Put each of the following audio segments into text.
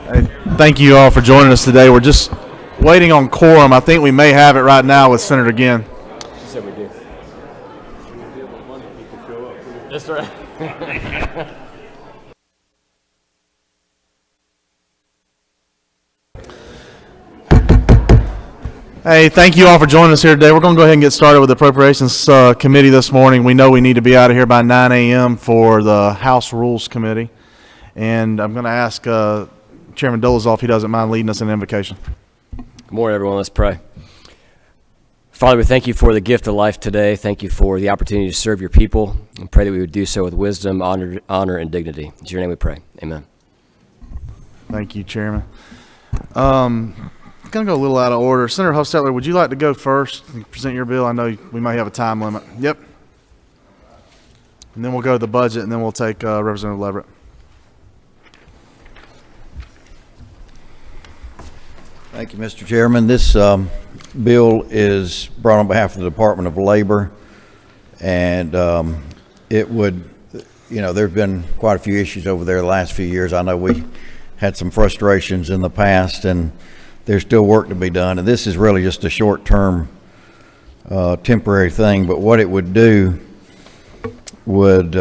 Hey, thank you all for joining us today. We're just waiting on quorum. I think we may have it right now with Senator Ginn. She said we do. That's right. Hey, thank you all for joining us here today. We're going to go ahead and get started with the Appropriations Committee this morning. We know we need to be out of here by 9 a.m. for the House Rules Committee. And I'm going to ask Chairman Dolezal if he doesn't mind leading us in an invocation. Good morning, everyone. Let's pray. Father, we thank you for the gift of life today. Thank you for the opportunity to serve your people, and pray that we would do so with wisdom, honor, and dignity. In your name we pray. Amen. Thank you, Chairman. It's going to go a little out of order. Senator Hofstetler, would you like to go first and present your bill? I know we might have a time limit. Yep. And then we'll go to the budget, and then we'll take Representative Leverett. Thank you, Mr. Chairman. This bill is brought on behalf of the Department of Labor, and it would, there's been quite a few issues over there the last few years. I know we had some frustrations in the past, and there's still work to be done. And this is really just a short-term, temporary thing. But what it would do would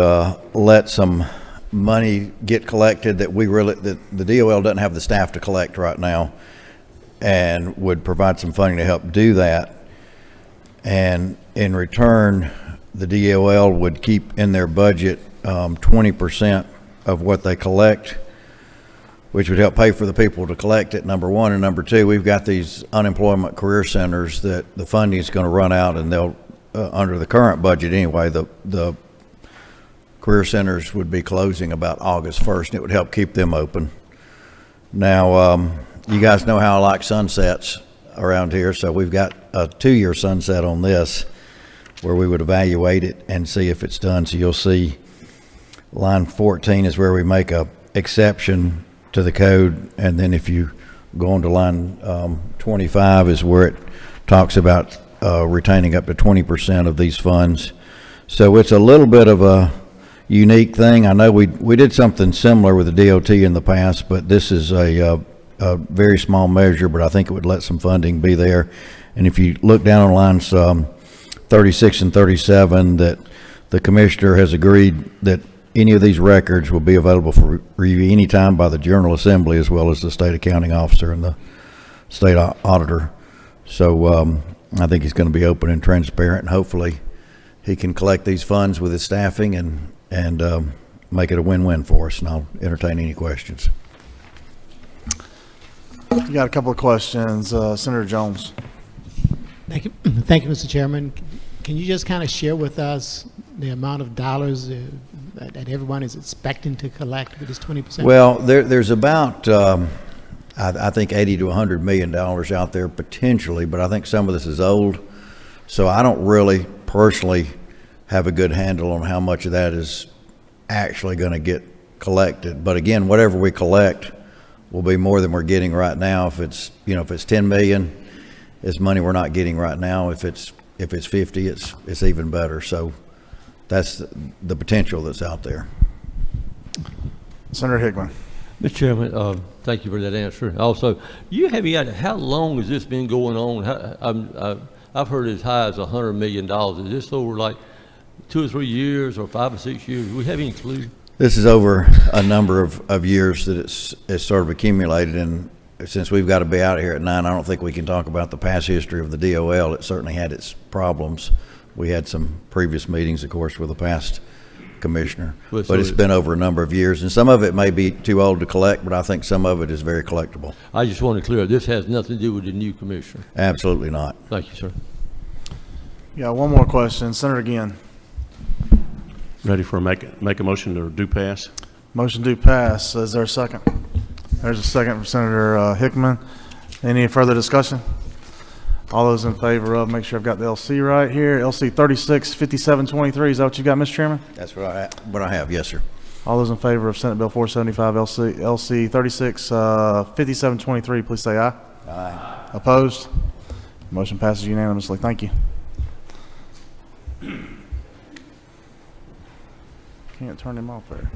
let some money get collected that the DOL doesn't have the staff to collect right now, and would provide some funding to help do that. And in return, the DOL would keep in their budget 20% of what they collect, which would help pay for the people to collect it, number one. And number two, we've got these unemployment career centers that the funding is going to run out, and they'll, under the current budget anyway, the career centers would be closing about August 1st, and it would help keep them open. Now, you guys know how I like sunsets around here, so we've got a 2-year sunset on this where we would evaluate it and see if it's done. So you'll see line 14 is where we make a exception to the code, and then if you go on to line 25 is where it talks about retaining up to 20% of these funds. So it's a little bit of a unique thing. I know we did something similar with the DOT in the past, but this is a very small measure, but I think it would let some funding be there. And if you look down on lines 36 and 37, that the commissioner has agreed that any of these records will be available for review anytime by the General Assembly, as well as the state accounting officer and the state auditor. So I think he's going to be open and transparent, and hopefully he can collect these funds with his staffing and make it a win-win for us. And I'll entertain any questions. You got a couple of questions. Senator Jones. Thank you. Thank you, Mr. Chairman. Can you just kind of share with us the amount of dollars that everyone is expecting to collect with this 20%? Well, there's about, I think, $80 to $100 million out there potentially, but I think some of this is old. So I don't really personally have a good handle on how much of that is actually going to get collected. But again, whatever we collect will be more than we're getting right now. If it's 10 million, it's money we're not getting right now. If it's 50, it's even better. So that's the potential that's out there. Senator Hickman. Mr. Chairman, thank you for that answer. Also, you have any idea how long has this been going on? I've heard as high as $100 million. Is this over like 2 or 3 years or 5 or 6 years? Do we have any clue? This is over a number of years that it's sort of accumulated, and since we've got to be out of here at 9, I don't think we can talk about the past history of the DOL. It certainly had its problems. We had some previous meetings, of course, with the past commissioner, but it's been over a number of years, and some of it may be too old to collect, but I think some of it is very collectible. I just want to clear, this has nothing to do with the new commissioner. Absolutely not. Thank you, sir. Yeah, one more question. Senator Ginn. Ready for make a motion to do pass? Motion do pass. Is there a second? There's a second from Senator Hickman. Any further discussion? All those in favor of, make sure I've got the LC right here. LC 365723. Is that what you got, Mr. Chairman? That's what I have. Yes, sir. All those in favor of Senate Bill 475 LC 365723, please say aye. Aye. Opposed? Motion passes unanimously. Thank you. Can't turn him off there.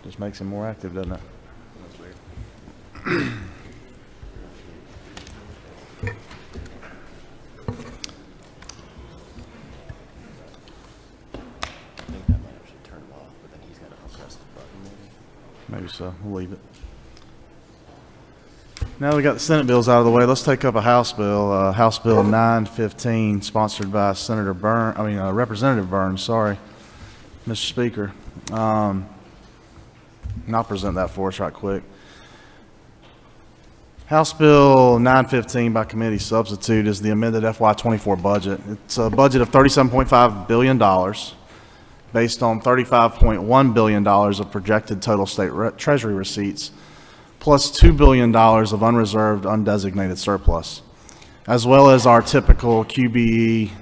Just makes him more active, doesn't it? Maybe so. We'll leave it. Now we got the Senate bills out of the way. Let's take up a House bill, House Bill 915, sponsored by Representative Burns. Sorry, Mr. Speaker. And I'll present that for us right quick. House Bill 915 by committee substitute is the amended FY24 budget. It's a budget of $37.5 billion based on $35.1 billion of projected total state treasury receipts, plus $2 billion of unreserved, undesignated surplus, as well as our typical QBE,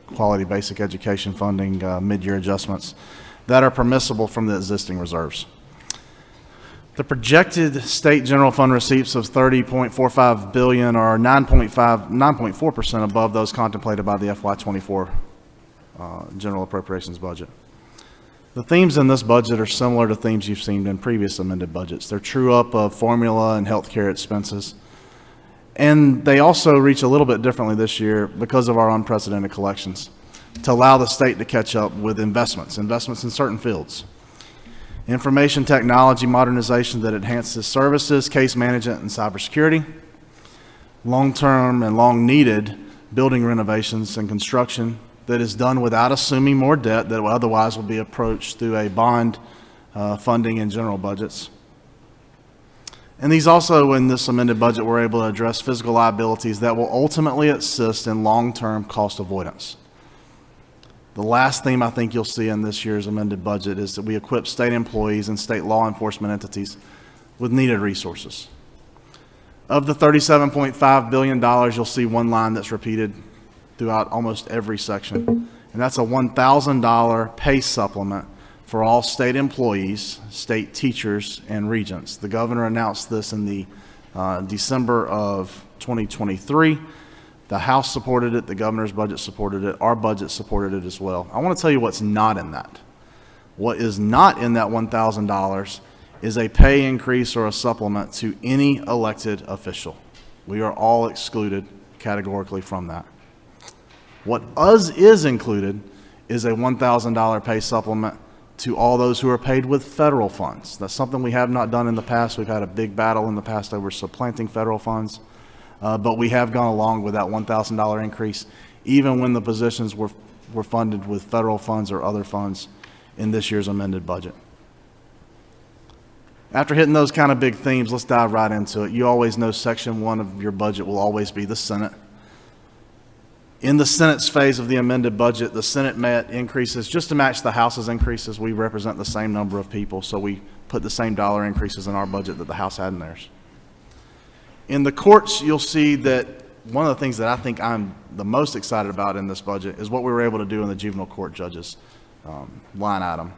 quality basic education funding, mid-year adjustments that are permissible from the existing reserves. The projected state general fund receipts of $30.45 billion are 9.4% above those contemplated by the FY24 general appropriations budget. The themes in this budget are similar to themes you've seen in previous amended budgets. They're true up of formula and healthcare expenses. And they also reach a little bit differently this year because of our unprecedented collections to allow the state to catch up with investments in certain fields. Information technology modernization that enhances services, case management, and cybersecurity. Long-term and long-needed building renovations and construction that is done without assuming more debt that otherwise will be approached through a bond funding and general budgets. And these also, in this amended budget, we're able to address physical liabilities that will ultimately assist in long-term cost avoidance. The last theme I think you'll see in this year's amended budget is that we equip state employees and state law enforcement entities with needed resources. Of the $37.5 billion, you'll see one line that's repeated throughout almost every section, and that's a $1,000 pay supplement for all state employees, state teachers, and regents. The governor announced this in the December of 2023. The House supported it, the governor's budget supported it, our budget supported it as well. I want to tell you what's not in that. What is not in that $1,000 is a pay increase or a supplement to any elected official. We are all excluded categorically from that. What is included is a $1,000 pay supplement to all those who are paid with federal funds. That's something we have not done in the past. We've had a big battle in the past over supplanting federal funds, but we have gone along with that $1,000 increase, even when the positions were funded with federal funds or other funds in this year's amended budget. After hitting those kind of big themes, let's dive right into it. You always know Section 1 of your budget will always be the Senate. In the Senate's phase of the amended budget, the Senate met increases just to match the House's increases. We represent the same number of people, so we put the same dollar increases in our budget that the House had in theirs. In the courts, you'll see that one of the things that I think I'm the most excited about in this budget is what we were able to do in the juvenile court judges line item.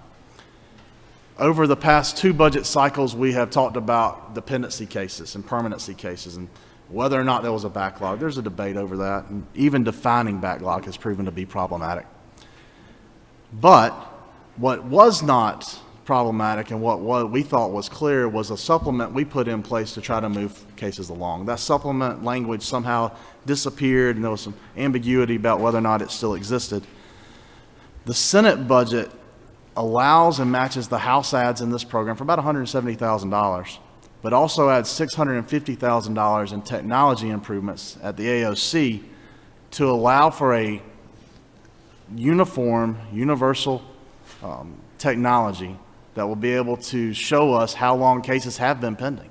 Over the past 2 budget cycles, we have talked about dependency cases and permanency cases and whether or not there was a backlog. There's a debate over that, and even defining backlog has proven to be problematic. But what was not problematic and what we thought was clear was a supplement we put in place to try to move cases along. That supplement language somehow disappeared, and there was some ambiguity about whether or not it still existed. The Senate budget allows and matches the House adds in this program for about $170,000. But also adds $650,000 in technology improvements at the AOC to allow for a universal technology that will be able to show us how long cases have been pending,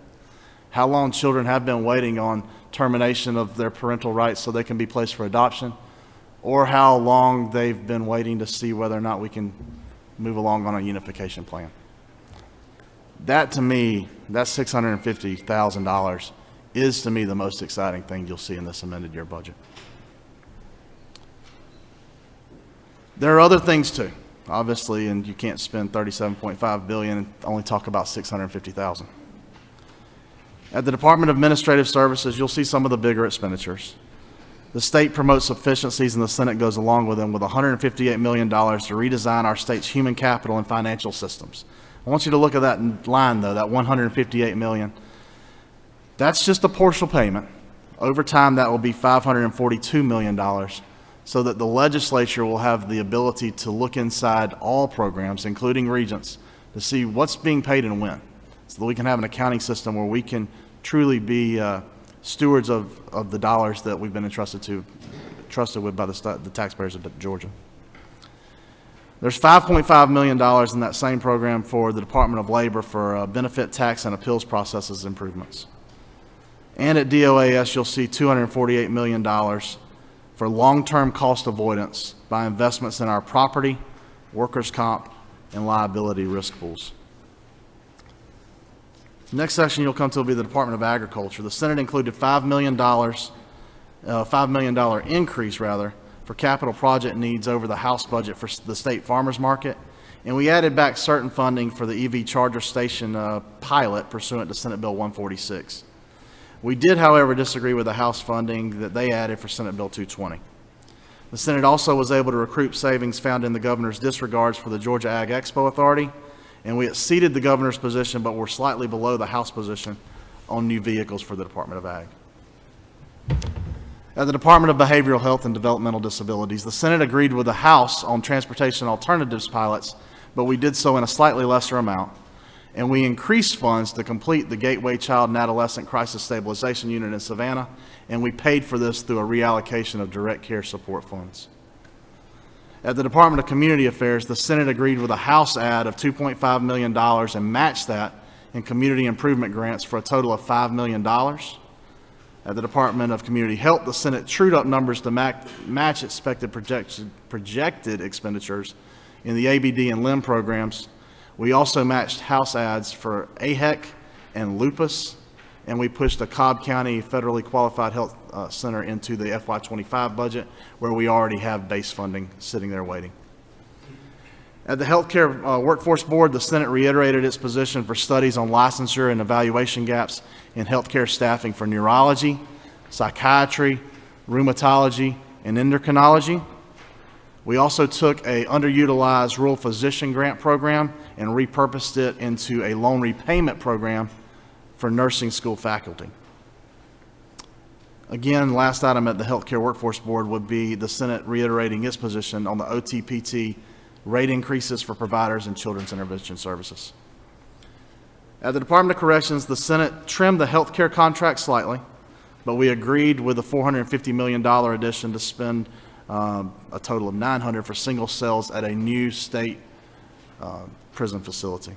how long children have been waiting on termination of their parental rights so they can be placed for adoption, or how long they've been waiting to see whether or not we can move along on a unification plan. That, to me, that $650,000 is, to me, the most exciting thing you'll see in this amended year budget. There are other things too, obviously, and you can't spend $37.5 billion and only talk about $650,000. At the Department of Administrative Services, you'll see some of the bigger expenditures. The state promotes efficiencies and the Senate goes along with them with $158 million to redesign our state's human capital and financial systems. I want you to look at that line, though, that $158 million. That's just a partial payment. Over time, that will be $542 million, so that the legislature will have the ability to look inside all programs, including Regents, to see what's being paid and when, so that we can have an accounting system where we can truly be stewards of the dollars that we've been trusted with by the taxpayers of Georgia. There's $5.5 million in that same program for the Department of Labor for benefit, tax, and appeals processes improvements. And at DOAS, you'll see $248 million for long-term cost avoidance by investments in our property, workers' comp, and liability risk pools. Next section you'll come to will be the Department of Agriculture. The Senate included $5 million increase for capital project needs over the House budget for the state farmers market, and we added back certain funding for the EV charger station pilot pursuant to Senate Bill 146. We did, however, disagree with the House funding that they added for Senate Bill 220. The Senate also was able to recoup savings found in the governor's disregards for the Georgia Ag Expo Authority, and we exceeded the governor's position, but were slightly below the House position on new vehicles for the Department of Ag. At the Department of Behavioral Health and Developmental Disabilities, the Senate agreed with the House on transportation alternatives pilots, but we did so in a slightly lesser amount. And we increased funds to complete the Gateway Child and Adolescent Crisis Stabilization Unit in Savannah, and we paid for this through a reallocation of direct care support funds. At the Department of Community Affairs, the Senate agreed with a House add of $2.5 million and matched that in community improvement grants for a total of $5 million. At the Department of Community Health, the Senate trued up numbers to match expected projected expenditures in the ABD and LIM programs. We also matched House adds for AHEC and lupus, and we pushed the Cobb County Federally Qualified Health Center into the FY25 budget, where we already have base funding sitting there waiting. At the Healthcare Workforce Board, the Senate reiterated its position for studies on licensure and evaluation gaps in healthcare staffing for neurology, psychiatry, rheumatology, and endocrinology. We also took a underutilized rural physician grant program and repurposed it into a loan repayment program for nursing school faculty. Again, last item at the Healthcare Workforce Board would be the Senate reiterating its position on the OTPT rate increases for providers in children's intervention services. At the Department of Corrections, the Senate trimmed the healthcare contract slightly, but we agreed with the $450 million addition to spend a total of $900 for single cells at a new state prison facility.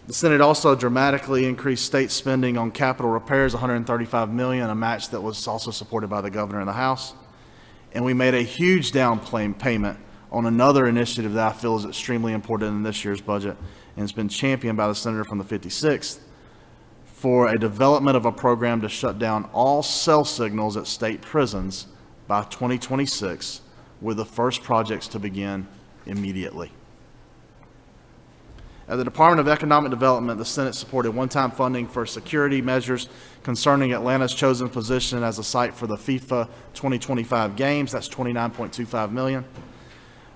The Senate also dramatically increased state spending on capital repairs, $135 million, a match that was also supported by the governor and the House. And we made a huge down payment on another initiative that I feel is extremely important in this year's budget, and it's been championed by the senator from the 56th, for a development of a program to shut down all cell signals at state prisons by 2026, with the first projects to begin immediately. At the Department of Economic Development, the Senate supported one-time funding for security measures concerning Atlanta's chosen position as a site for the FIFA 2025 games. That's $29.25 million.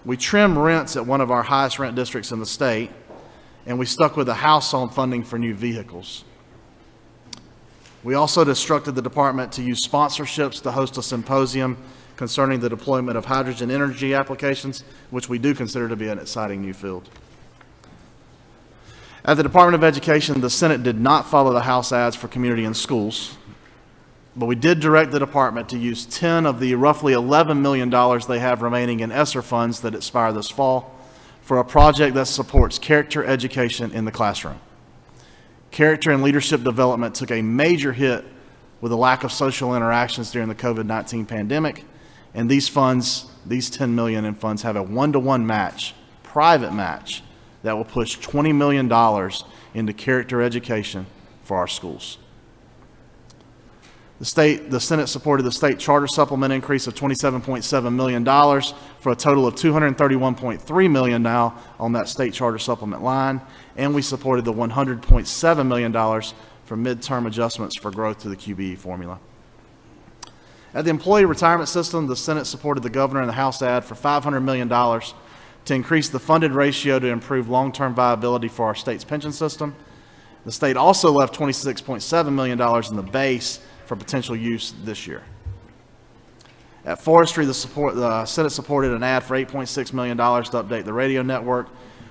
We trimmed rents at one of our highest rent districts in the state, and we stuck with the House on funding for new vehicles. We also instructed the department to use sponsorships to host a symposium concerning the deployment of hydrogen energy applications, which we do consider to be an exciting new field. At the Department of Education, the Senate did not follow the House ads for community and schools, but we did direct the department to use 10 of the roughly $11 million they have remaining in ESSER funds that expire this fall for a project that supports character education in the classroom. Character and leadership development took a major hit with the lack of social interactions during the COVID-19 pandemic, and these funds, these $10 million in funds, have a one-to-one match, private match, that will push $20 million into character education for our schools. The Senate supported the state charter supplement increase of $27.7 million for a total of $231.3 million now on that state charter supplement line, and we supported the $100.7 million for midterm adjustments for growth to the QBE formula. At the Employee Retirement System, the Senate supported the governor and the House ad for $500 million to increase the funded ratio to improve long-term viability for our state's pension system. The state also left $26.7 million in the base for potential use this year. At forestry, the Senate supported an ad for $8.6 million to update the radio network.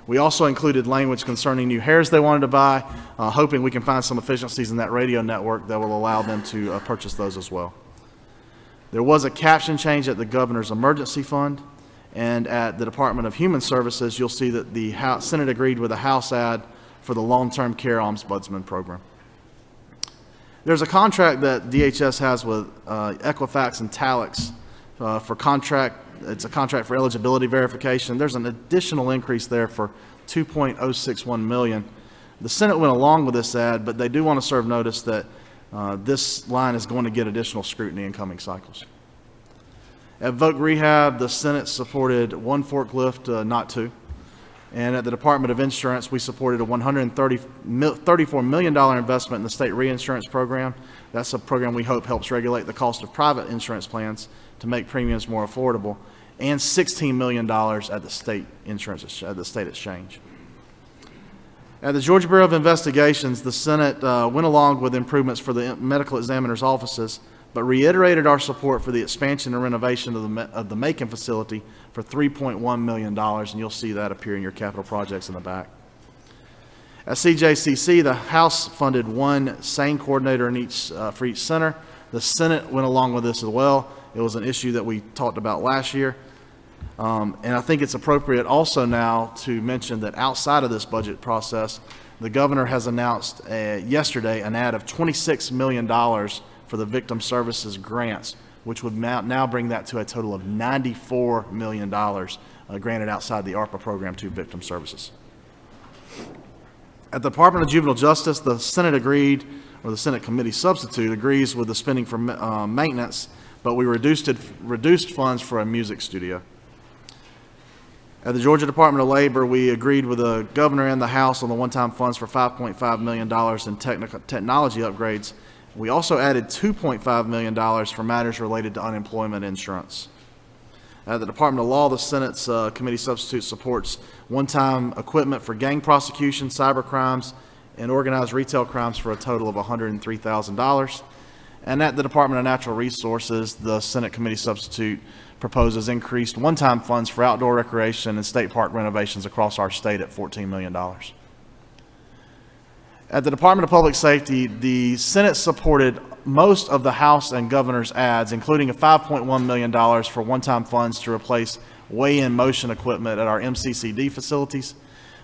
We also included language concerning new hairs they wanted to buy, hoping we can find some efficiencies in that radio network that will allow them to purchase those as well. There was a caption change at the governor's emergency fund, and at the Department of Human Services, you'll see that the Senate agreed with a House ad for the long-term care ombudsman program. There's a contract that DHS has with Equifax and Talix for contract. It's a contract for eligibility verification. There's an additional increase there for $2.061 million. The Senate went along with this ad, but they do want to serve notice that this line is going to get additional scrutiny in coming cycles. At Voc Rehab, the Senate supported one forklift, not two. And at the Department of Insurance, we supported a $134 million investment in the state reinsurance program. That's a program we hope helps regulate the cost of private insurance plans to make premiums more affordable, and $16 million at the state insurance, at the state exchange. At the Georgia Bureau of Investigations, the Senate went along with improvements for the medical examiner's offices, but reiterated our support for the expansion and renovation of the Macon facility for $3.1 million, and you'll see that appear in your capital projects in the back. At CJCC, the House funded one SANE coordinator for each center. The Senate went along with this as well. It was an issue that we talked about last year. And I think it's appropriate also now to mention that outside of this budget process, the governor has announced yesterday an add of $26 million for the victim services grants, which would now bring that to a total of $94 million granted outside the ARPA program to victim services. At the Department of Juvenile Justice, the Senate agreed, or the Senate committee substitute agrees with the spending for maintenance, but we reduced funds for a music studio. At the Georgia Department of Labor, we agreed with the governor and the House on the one-time funds for $5.5 million in technology upgrades. We also added $2.5 million for matters related to unemployment insurance. At the Department of Law, the Senate's committee substitute supports one-time equipment for gang prosecution, cyber crimes, and organized retail crimes for a total of $103,000. And at the Department of Natural Resources, the Senate committee substitute proposes increased one-time funds for outdoor recreation and state park renovations across our state at $14 million. At the Department of Public Safety, the Senate supported most of the House and governor's ads, including a $5.1 million for one-time funds to replace weigh-in motion equipment at our MCCD facilities.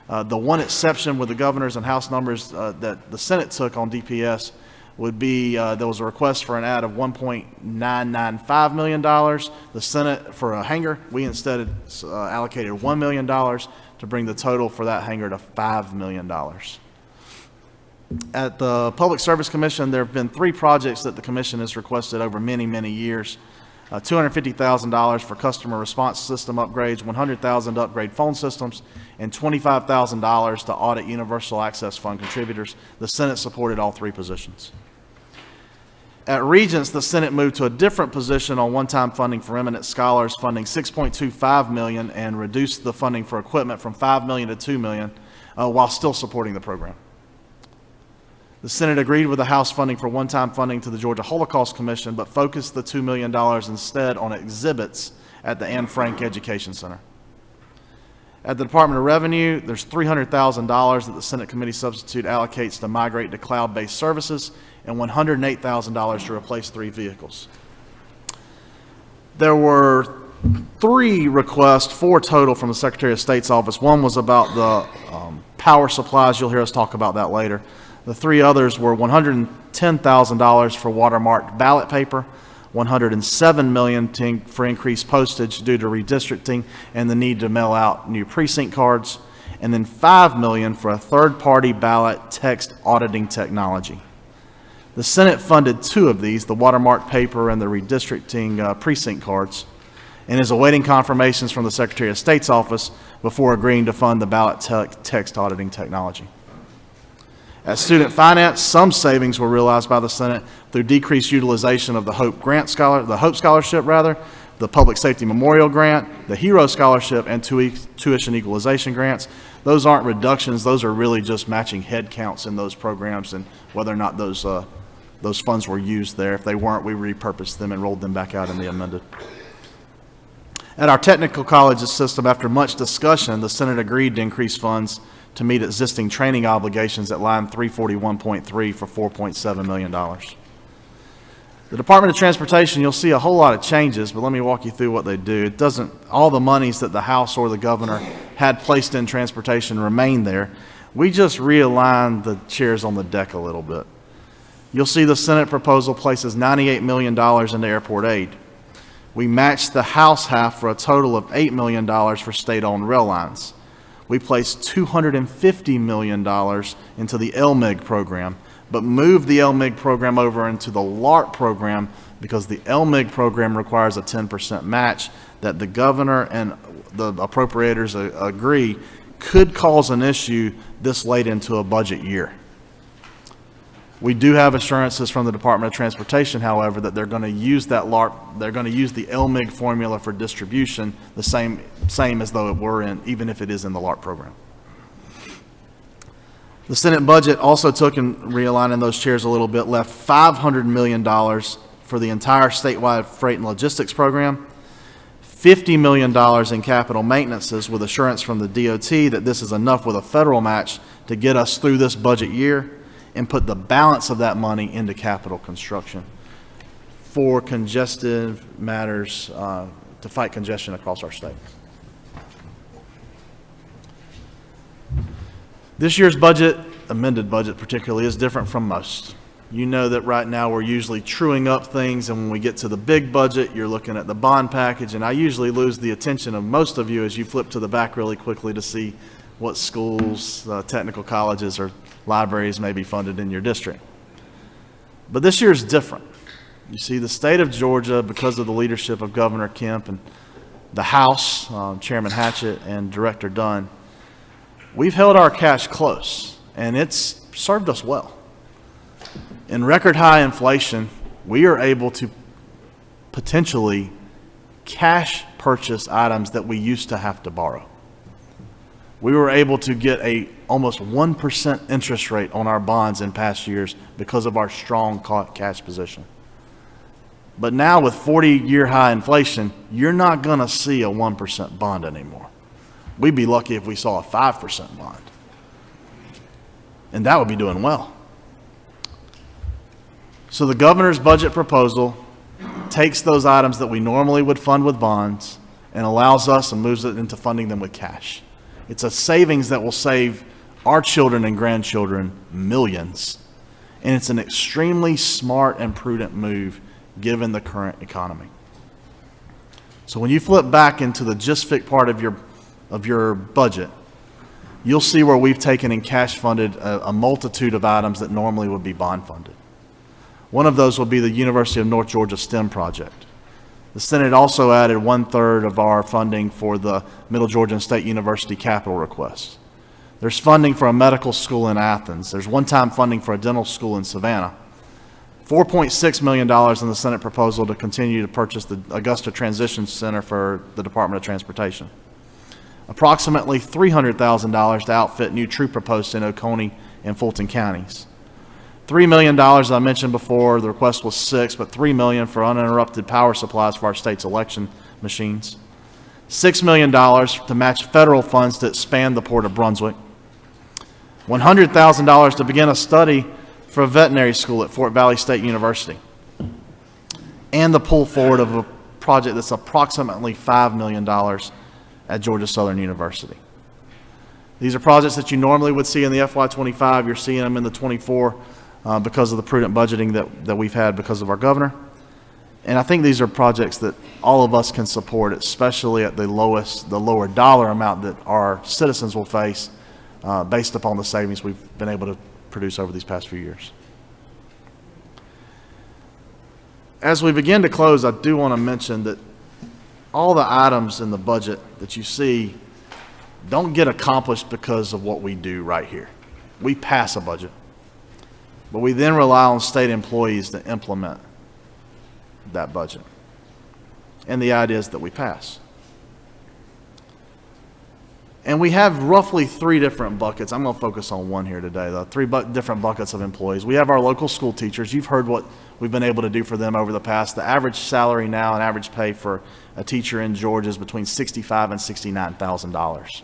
The one exception with the governor's and House numbers that the Senate took on DPS would be there was a request for an ad of $1.995 million. The Senate for a hangar, we instead allocated $1 million to bring the total for that hangar to $5 million. At the Public Service Commission, there have been 3 projects that the Commission has requested over many, many years. $250,000 for customer response system upgrades, $100,000 to upgrade phone systems, and $25,000 to audit Universal Access Fund contributors. The Senate supported all 3 positions. At Regents, the Senate moved to a different position on one-time funding for eminent scholars, funding $6.25 million, and reduced the funding for equipment from $5 million to $2 million, while still supporting the program. The Senate agreed with the House funding for one-time funding to the Georgia Holocaust Commission, but focused the $2 million instead on exhibits at the Anne Frank Education Center. At the Department of Revenue, there's $300,000 that the Senate committee substitute allocates to migrate to cloud-based services and $108,000 to replace 3 vehicles. There were 3 requests, 4 total from the Secretary of State's office. One was about the power supplies. You'll hear us talk about that later. The 3 others were $110,000 for watermarked ballot paper, $107 million for increased postage due to redistricting and the need to mail out new precinct cards, and then $5 million for a third-party ballot text auditing technology. The Senate funded 2 of these, the watermarked paper and the redistricting precinct cards, and is awaiting confirmations from the Secretary of State's office before agreeing to fund the ballot text auditing technology. At Student Finance, some savings were realized by the Senate through decreased utilization of the Hope Scholarship, the Public Safety Memorial Grant, the Hero Scholarship, and tuition equalization grants. Those aren't reductions. Those are really just matching head counts in those programs and whether or not those funds were used there. If they weren't, we repurposed them and rolled them back out in the amended. At our technical colleges system, after much discussion, the Senate agreed to increase funds to meet existing training obligations at line 341.3 for $4.7 million. The Department of Transportation, you'll see a whole lot of changes, but let me walk you through what they do. It doesn't, all the monies that the House or the governor had placed in transportation remain there. We just realigned the chairs on the deck a little bit. You'll see the Senate proposal places $98 million into airport aid. We matched the House half for a total of $8 million for state-owned rail lines. We placed $250 million into the LMIG program, but moved the LMIG program over into the LARP program because the LMIG program requires a 10% match that the governor and the appropriators agree could cause an issue this late into a budget year. We do have assurances from the Department of Transportation, however, that they're going to use that LARP, they're going to use the LMIG formula for distribution the same as though it were in, even if it is in the LARP program. The Senate budget also took, in realigning those chairs a little bit, left $500 million for the entire statewide freight and logistics program, $50 million in capital maintenances with assurance from the DOT that this is enough with a federal match to get us through this budget year, and put the balance of that money into capital construction for congestive matters, to fight congestion across our state. This year's budget, amended budget particularly, is different from most. You know that right now we're usually truing up things, and when we get to the big budget, you're looking at the bond package, and I usually lose the attention of most of you as you flip to the back really quickly to see what schools, technical colleges, or libraries may be funded in your district. But this year is different. You see, the state of Georgia, because of the leadership of Governor Kemp and the House, Chairman Hatchett and Director Dunn, we've held our cash close, and it's served us well. In record high inflation, we are able to potentially cash purchase items that we used to have to borrow. We were able to get a almost 1% interest rate on our bonds in past years because of our strong cash position. But now with 40-year high inflation, you're not going to see a 1% bond anymore. We'd be lucky if we saw a 5% bond. And that would be doing well. So the governor's budget proposal takes those items that we normally would fund with bonds and allows us and moves it into funding them with cash. It's a savings that will save our children and grandchildren millions. And it's an extremely smart and prudent move given the current economy. So when you flip back into the GISFIC part of your budget, you'll see where we've taken and cash funded a multitude of items that normally would be bond funded. One of those will be the University of North Georgia STEM project. The Senate also added 1/3 of our funding for the Middle Georgia State University capital request. There's funding for a medical school in Athens. There's one-time funding for a dental school in Savannah. $4.6 million in the Senate proposal to continue to purchase the Augusta Transition Center for the Department of Transportation. Approximately $300,000 to outfit new trooper posts in Oconee and Fulton counties. $3 million, as I mentioned before, the request was $6 million, but $3 million for uninterrupted power supplies for our state's election machines. $6 million to match federal funds to expand the Port of Brunswick. $100,000 to begin a study for a veterinary school at Fort Valley State University. And the pull forward of a project that's approximately $5 million at Georgia Southern University. These are projects that you normally would see in the FY25. You're seeing them in the 24 because of the prudent budgeting that we've had because of our governor. And I think these are projects that all of us can support, especially at the lower dollar amount that our citizens will face based upon the savings we've been able to produce over these past few years. As we begin to close, I do want to mention that all the items in the budget that you see don't get accomplished because of what we do right here. We pass a budget, but we then rely on state employees to implement that budget. and the ideas that we pass. And we have roughly three different buckets. I'm going to focus on one here today, though. Three different buckets of employees. We have our local school teachers. You've heard what we've been able to do for them over the past. The average salary now and average pay for a teacher in Georgia is between $65,000 and $69,000.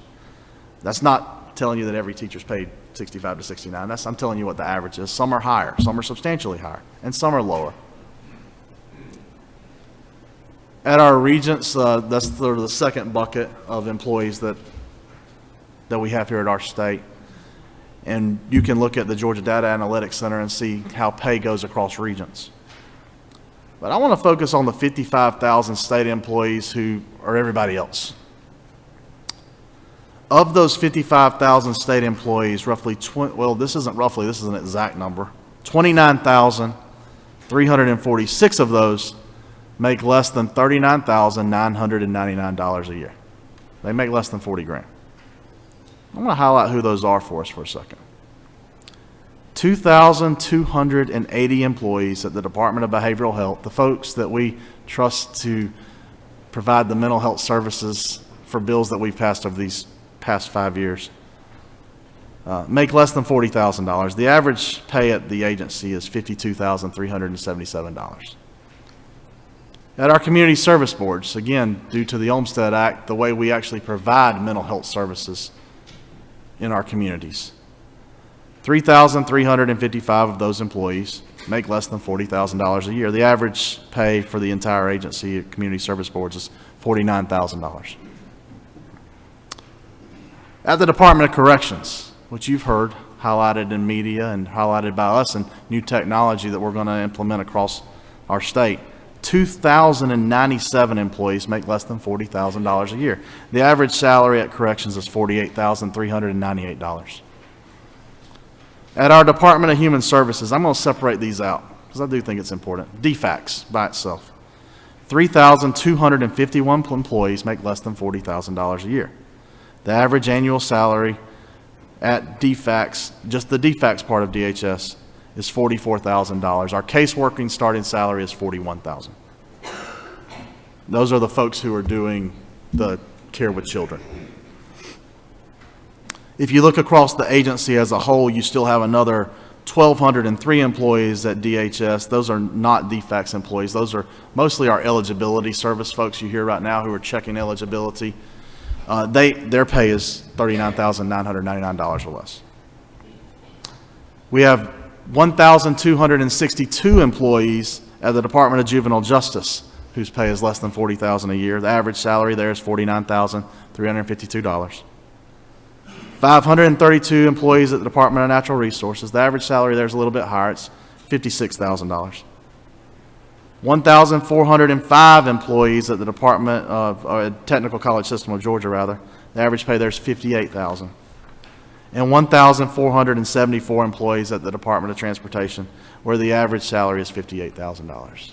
That's not telling you that every teacher's paid $65,000 to $69,000. I'm telling you what the average is. Some are higher, some are substantially higher, and some are lower. At our regents, that's sort of the second bucket of employees that we have here at our state. And you can look at the Georgia Data Analytics Center and see how pay goes across regions. But I want to focus on the 55,000 state employees who are everybody else. Of those 55,000 state employees, roughly, this isn't roughly, this is an exact number, 29,346 of those make less than $39,999 a year. They make less than 40 grand. I'm going to highlight who those are for us for a second. 2,280 employees at the Department of Behavioral Health, the folks that we trust to provide the mental health services for bills that we've passed over these past 5 years, make less than $40,000. The average pay at the agency is $52,377. At our community service boards, again, due to the Olmstead Act, the way we actually provide mental health services in our communities, 3,355 of those employees make less than $40,000 a year. The average pay for the entire agency of community service boards is $49,000. At the Department of Corrections, which you've heard highlighted in media and highlighted by us, and new technology that we're going to implement across our state, 2,097 employees make less than $40,000 a year. The average salary at corrections is $48,398. At our Department of Human Services, I'm going to separate these out because I do think it's important. DFACS by itself, 3,251 employees make less than $40,000 a year. The average annual salary at DFACS, just the DFACS part of DHS, is $44,000. Our caseworking starting salary is $41,000. Those are the folks who are doing the care with children. If you look across the agency as a whole, you still have another 1,203 employees at DHS. Those are not DFACS employees. Those are mostly our eligibility service folks you hear right now who are checking eligibility. Their pay is $39,999 or less. We have 1,262 employees at the Department of Juvenile Justice whose pay is less than $40,000 a year. The average salary there is $49,352. 532 employees at the Department of Natural Resources. The average salary there is a little bit higher. It's $56,000. 1,405 employees at the Department of Technical College System of Georgia, rather. The average pay there is $58,000. And 1,474 employees at the Department of Transportation, where the average salary is $58,000.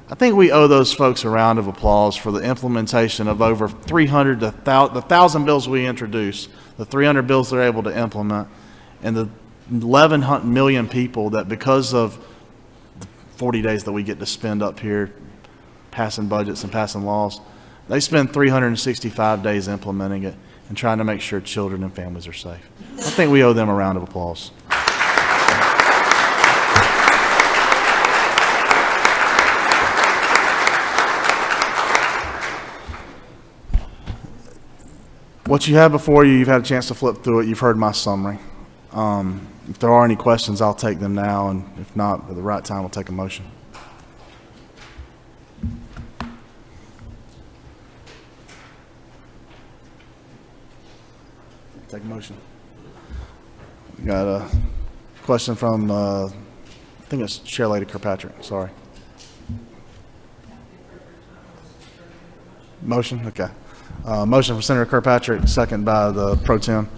I think we owe those folks a round of applause for the implementation of over 300, the 1,000 bills we introduce, the 300 bills they're able to implement, and the 11 million people that, because of the 40 days that we get to spend up here passing budgets and passing laws, they spend 365 days implementing it and trying to make sure children and families are safe. I think we owe them a round of applause. What you have before you, you've had a chance to flip through it. You've heard my summary. If there are any questions, I'll take them now, and if not, at the right time, we'll take a motion. Take a motion. We got a question from, I think it's Chair Lady Kirkpatrick. Sorry. Motion? Okay. Motion from Senator Kirkpatrick, second by the Pro Tem.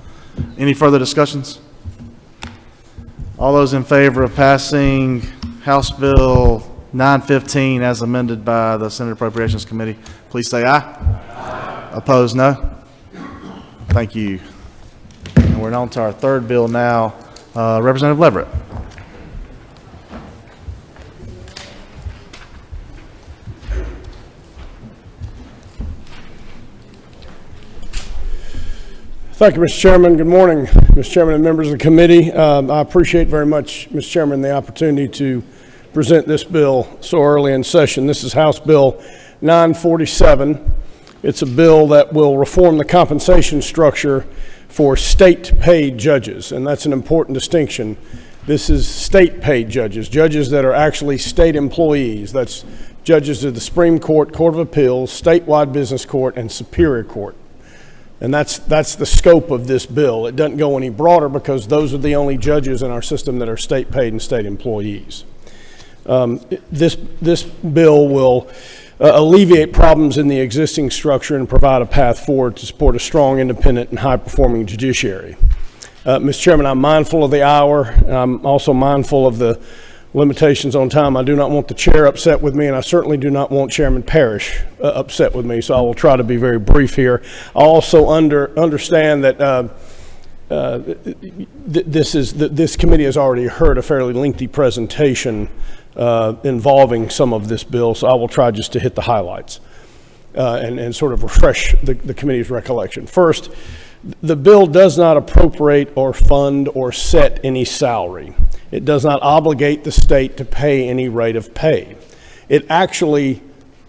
Any further discussions? All those in favor of passing House Bill 915 as amended by the Senate Appropriations Committee, please say aye. Aye. Opposed, no. Thank you. And we're on to our third bill now. Representative Leverett. Thank you, Mr. Chairman. Good morning, Mr. Chairman and members of the committee. I appreciate very much, Mr. Chairman, the opportunity to present this bill so early in session. This is House Bill 947. It's a bill that will reform the compensation structure for state-paid judges, and that's an important distinction. This is state-paid judges, judges that are actually state employees. That's judges of the Supreme Court, Court of Appeals, statewide business court, and Superior Court. And that's the scope of this bill. It doesn't go any broader because those are the only judges in our system that are state-paid and state employees. This bill will alleviate problems in the existing structure and provide a path forward to support a strong, independent, and high-performing judiciary. Mr. Chairman, I'm mindful of the hour. I'm also mindful of the limitations on time. I do not want the chair upset with me, and I certainly do not want Chairman Parrish upset with me, so I will try to be very brief here. I also understand that this committee has already heard a fairly lengthy presentation involving some of this bill, so I will try just to hit the highlights and sort of refresh the committee's recollection. First, the bill does not appropriate or fund or set any salary. It does not obligate the state to pay any rate of pay. It actually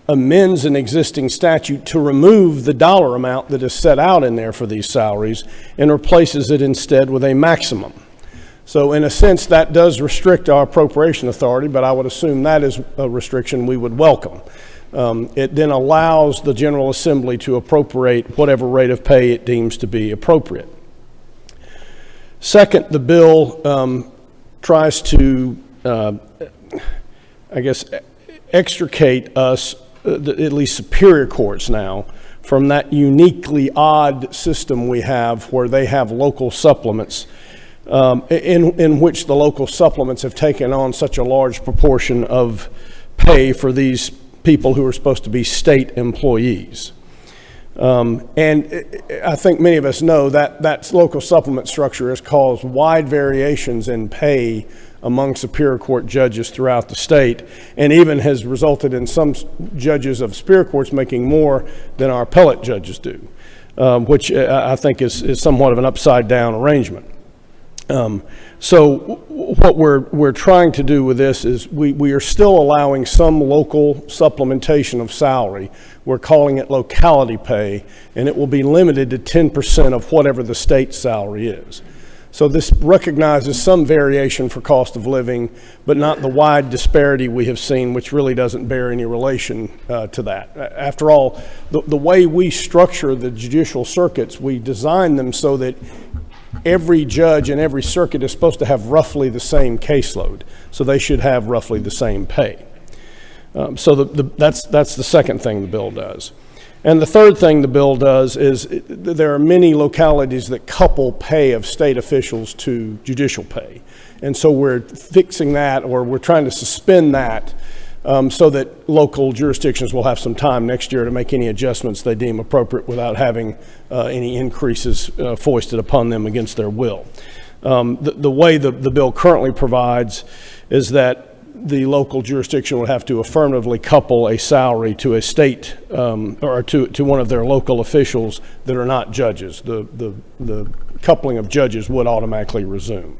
amends an existing statute to remove the dollar amount that is set out in there for these salaries and replaces it instead with a maximum. So in a sense, that does restrict our appropriation authority, but I would assume that is a restriction we would welcome. It then allows the General Assembly to appropriate whatever rate of pay it deems to be appropriate. Second, the bill tries to, extricate us, at least superior courts now, from that uniquely odd system we have where they have local supplements, in which the local supplements have taken on such a large proportion of pay for these people who are supposed to be state employees. And I think many of us know that local supplement structure has caused wide variations in pay among Superior Court judges throughout the state, and even has resulted in some judges of Superior Courts making more than our appellate judges do, which I think is somewhat of an upside down arrangement. So what we're trying to do with this is we are still allowing some local supplementation of salary. We're calling it locality pay, and it will be limited to 10% of whatever the state salary is. So this recognizes some variation for cost of living, but not the wide disparity we have seen, which really doesn't bear any relation to that. After all, the way we structure the judicial circuits, we design them so that every judge in every circuit is supposed to have roughly the same caseload, so they should have roughly the same pay. So that's the second thing the bill does. And the third thing the bill does is there are many localities that couple pay of state officials to judicial pay. And so we're fixing that, or we're trying to suspend that so that local jurisdictions will have some time next year to make any adjustments they deem appropriate without having any increases foisted upon them against their will. The way the bill currently provides is that the local jurisdiction would have to affirmatively couple a salary to a state or to one of their local officials that are not judges. The coupling of judges would automatically resume.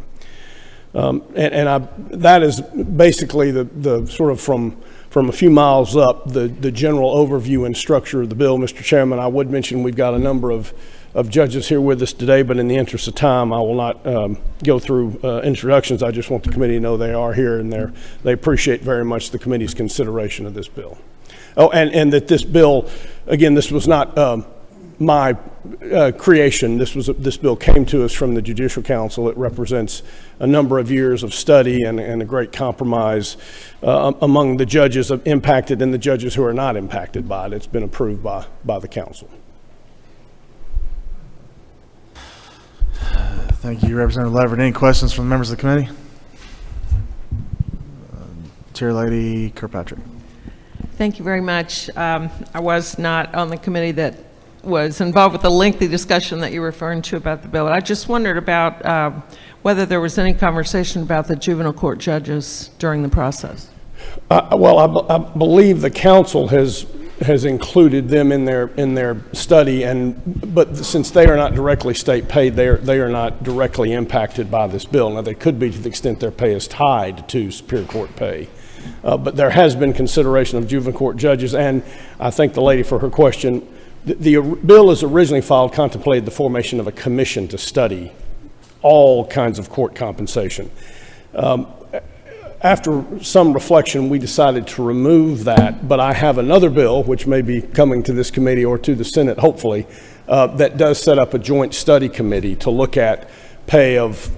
That is basically the sort of from a few miles up, the general overview and structure of the bill. Mr. Chairman, I would mention we've got a number of judges here with us today, but in the interest of time, I will not go through introductions. I just want the committee to know they are here, and they appreciate very much the committee's consideration of this bill. Oh, and that this bill, again, this was not my creation. This bill came to us from the Judicial Council. It represents a number of years of study and a great compromise among the judges impacted and the judges who are not impacted by it. It's been approved by the council. Thank you, Representative Leverett. Any questions from the members of the committee? Chair Lady Kirkpatrick. Thank you very much. I was not on the committee that was involved with the lengthy discussion that you're referring to about the bill. I just wondered about whether there was any conversation about the juvenile court judges during the process. Well, I believe the council has has included them in their study, but since they are not directly state paid, they are not directly impacted by this bill. Now, they could be to the extent their pay is tied to Superior Court pay. But there has been consideration of juvenile court judges, and I thank the lady for her question. The bill as originally filed contemplated the formation of a commission to study all kinds of court compensation. After some reflection, we decided to remove that, but I have another bill, which may be coming to this committee or to the Senate, hopefully, that does set up a joint study committee to look at pay of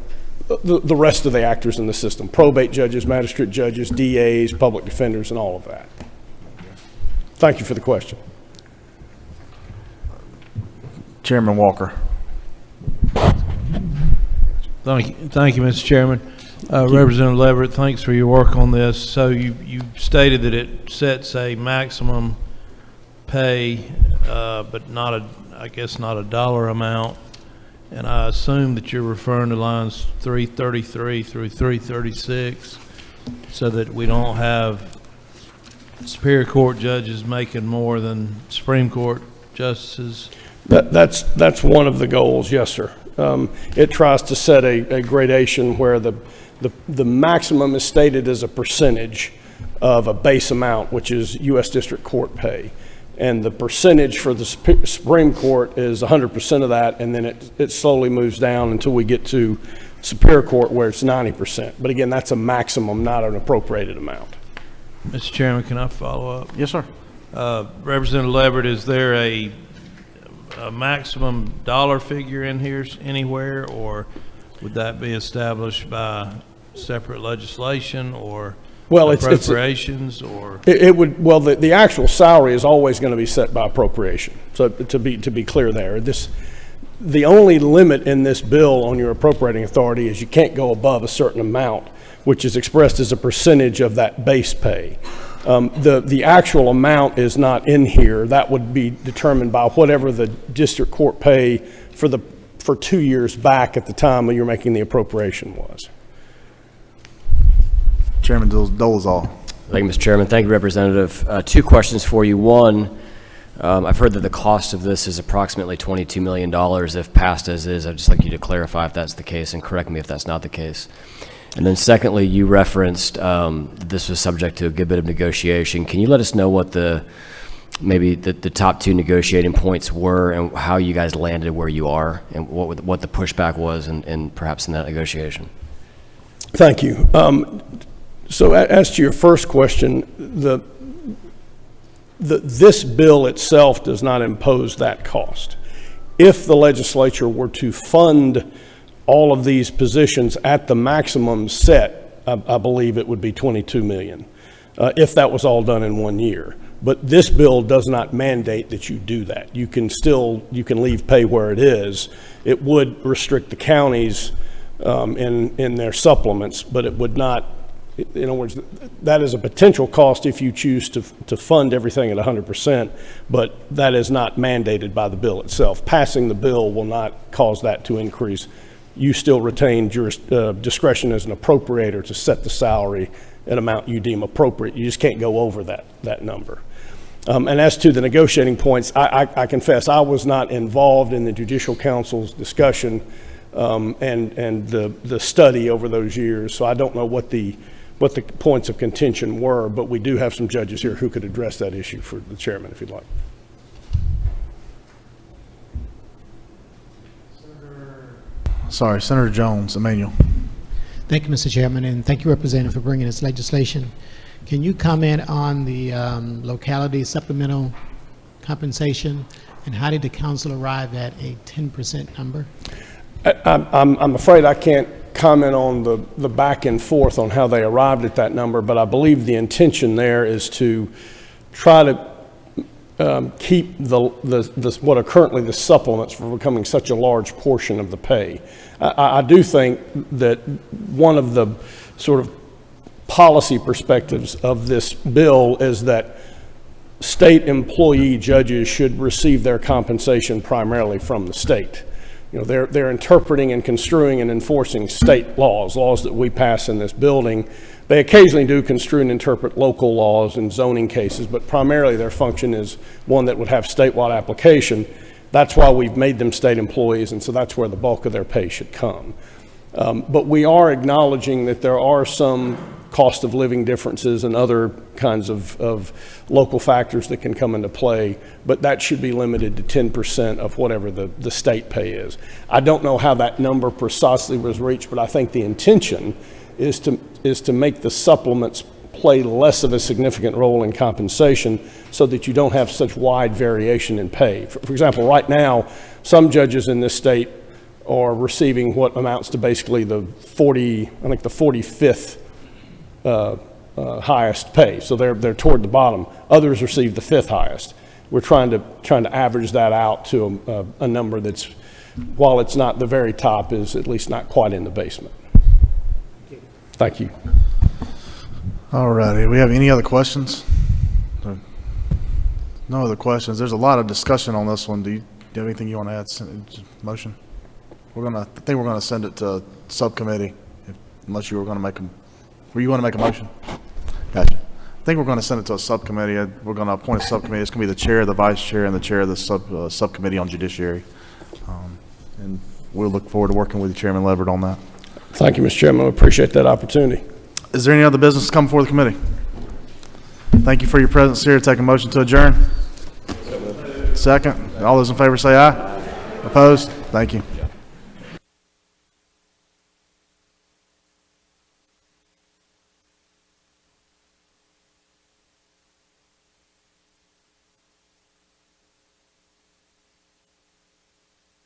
the rest of the actors in the system: probate judges, magistrate judges, DAs, public defenders, and all of that. Thank you for the question. Chairman Walker. Thank you, Mr. Chairman. Representative Leverett, thanks for your work on this. So you stated that it sets a maximum pay, but I guess not a dollar amount. And I assume that you're referring to lines 333 through 336, so that we don't have Superior Court judges making more than Supreme Court justices. That's one of the goals, yes, sir. It tries to set a gradation where the maximum is stated as a percentage of a base amount, which is U.S. District Court pay. And the percentage for the Supreme Court is 100% of that, and then it slowly moves down until we get to Superior Court where it's 90%. But again, that's a maximum, not an appropriated amount. Mr. Chairman, can I follow up? Yes, sir. Representative Leverett, is there a maximum dollar figure in here anywhere, or would that be established by separate legislation or appropriations? It would. Well, the actual salary is always going to be set by appropriation. So to be clear there, the only limit in this bill on your appropriating authority is you can't go above a certain amount, which is expressed as a percentage of that base pay. The actual amount is not in here. That would be determined by whatever the district court pay for 2 years back at the time when you're making the appropriation was. Chairman Dolezal. Thank you, Mr. Chairman. Thank you, Representative. 2 questions for you. One, I've heard that the cost of this is approximately $22 million if passed as is. I'd just like you to clarify if that's the case and correct me if that's not the case. And then secondly, you referenced that this was subject to a good bit of negotiation. Can you let us know what maybe the top 2 negotiating points were and how you guys landed where you are and what the pushback was and perhaps in that negotiation? Thank you. So as to your first question, this bill itself does not impose that cost. If the legislature were to fund all of these positions at the maximum set, I believe it would be $22 million, if that was all done in 1 year. But this bill does not mandate that you do that. You can leave pay where it is. It would restrict the counties in their supplements, but it would not. In other words, that is a potential cost if you choose to fund everything at 100%, but that is not mandated by the bill itself. Passing the bill will not cause that to increase. You still retain discretion as an appropriator to set the salary at amount you deem appropriate. You just can't go over that number. And as to the negotiating points, I confess I was not involved in the Judicial Council's discussion and the study over those years, so I don't know what the points of contention were, but we do have some judges here who could address that issue for the chairman if you'd like. Senator Jones, Emmanuel. Thank you, Mr. Chairman, and thank you, Representative, for bringing this legislation. Can you comment on the locality supplemental compensation, and how did the council arrive at a 10% number? I'm afraid I can't comment on the back and forth on how they arrived at that number, but I believe the intention there is to try to keep what are currently the supplements from becoming such a large portion of the pay. I do think that one of the sort of policy perspectives of this bill is that state employee judges should receive their compensation primarily from the state. they're interpreting and construing and enforcing state laws that we pass in this building. They occasionally do construe and interpret local laws in zoning cases, but primarily their function is one that would have statewide application. That's why we've made them state employees, and so that's where the bulk of their pay should come. But we are acknowledging that there are some cost of living differences and other kinds of local factors that can come into play, but that should be limited to 10% of whatever the state pay is. I don't know how that number precisely was reached, but I think the intention is to make the supplements play less of a significant role in compensation so that you don't have such wide variation in pay. For example, right now, some judges in this state are receiving what amounts to basically the 45th highest pay. So they're toward the bottom. Others receive the 5th highest. We're trying to average that out to a number that's, while it's not the very top, is at least not quite in the basement. Thank you. All righty. Do we have any other questions? No other questions. There's a lot of discussion on this one. Do you have anything you want to add? Motion? I think we're gonna send it to subcommittee, unless you were gonna make were you gonna make a motion? Gotcha. I think we're gonna send it to a subcommittee. We're gonna appoint a subcommittee. It's gonna be the chair, the vice chair, and the chair of the subcommittee on judiciary. And we'll look forward to working with you, Chairman Leverett, on that. Thank you, Mr. Chairman. I appreciate that opportunity. Is there any other business to come before the committee? Thank you for your presence here. Take a motion to adjourn. Second. All those in favor say aye. Opposed? Thank you.